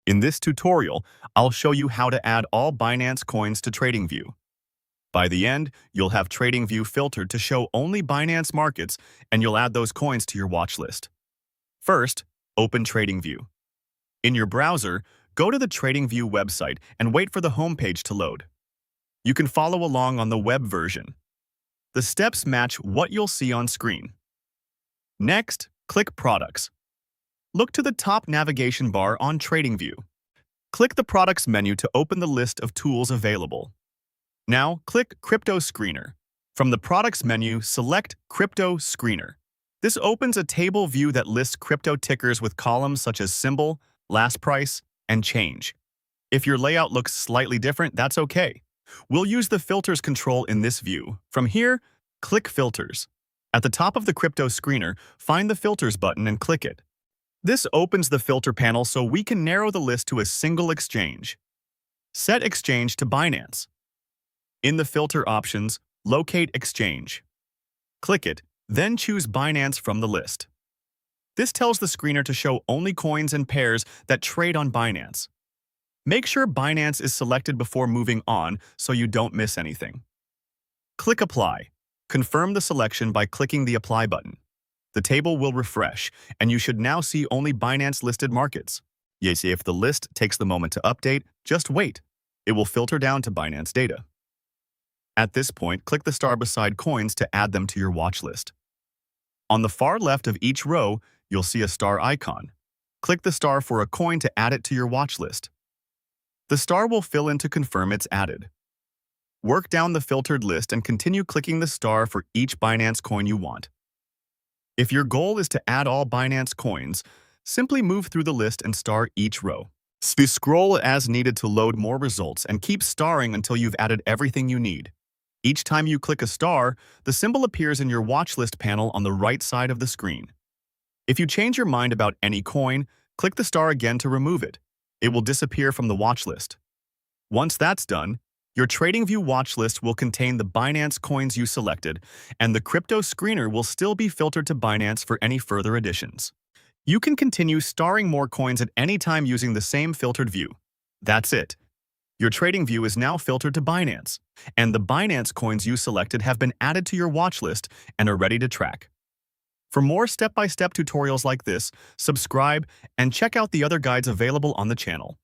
In this tutorial, I'll show you how to add all Binance coins to TradingView. By the end, you'll have TradingView filtered to show only Binance markets, and you'll add those coins to your watch list. First, open TradingView. In your browser, go to the TradingView website and wait for the homepage to load. You can follow along on the web version. The steps match what you'll see on screen. Next, click Products. Look to the top navigation bar on TradingView. Click the Products menu to open the list of tools available. Now, click Crypto Screener. From the Products menu, select Crypto Screener. This opens a table view that lists crypto tickers with columns such as symbol, last price, and change. If your layout looks slightly different, that's okay. We'll use the Filters control in this view. From here, click Filters. At the top of the Crypto Screener, find the Filters button and click it. This opens the filter panel so we can narrow the list to a single exchange. Set exchange to Binance. In the filter options, locate exchange. Click it, then choose Binance from the list. This tells the screener to show only coins and pairs that trade on Binance. Make sure Binance is selected before moving on so you don't miss anything. Click Apply. Confirm the selection by clicking the Apply button. The table will refresh, and you should now see only Binance-listed markets. Yes, if the list takes the moment to update, just wait. It will filter down to Binance data. At this point, click the star beside coins to add them to your watch list. On the far left of each row, you'll see a star icon. Click the star for a coin to add it to your watch list. The star will fill in to confirm it's added. Work down the filtered list and continue clicking the star for each Binance coin you want. If your goal is to add all Binance coins, simply move through the list and star each row. Scroll as needed to load more results and keep starring until you've added everything you need. Each time you click a star, the symbol appears in your watch list panel on the right side of the screen. If you change your mind about any coin, click the star again to remove it. It will disappear from the watch list. Once that's done, your TradingView watch list will contain the Binance coins you selected, and the crypto screener will still be filtered to Binance for any further additions. You can continue starring more coins at any time using the same filtered view. That's it. Your TradingView is now filtered to Binance, and the Binance coins you selected have been added to your watch list and are ready to track. For more step-by-step tutorials like this, subscribe and check out the other guides available on the channel.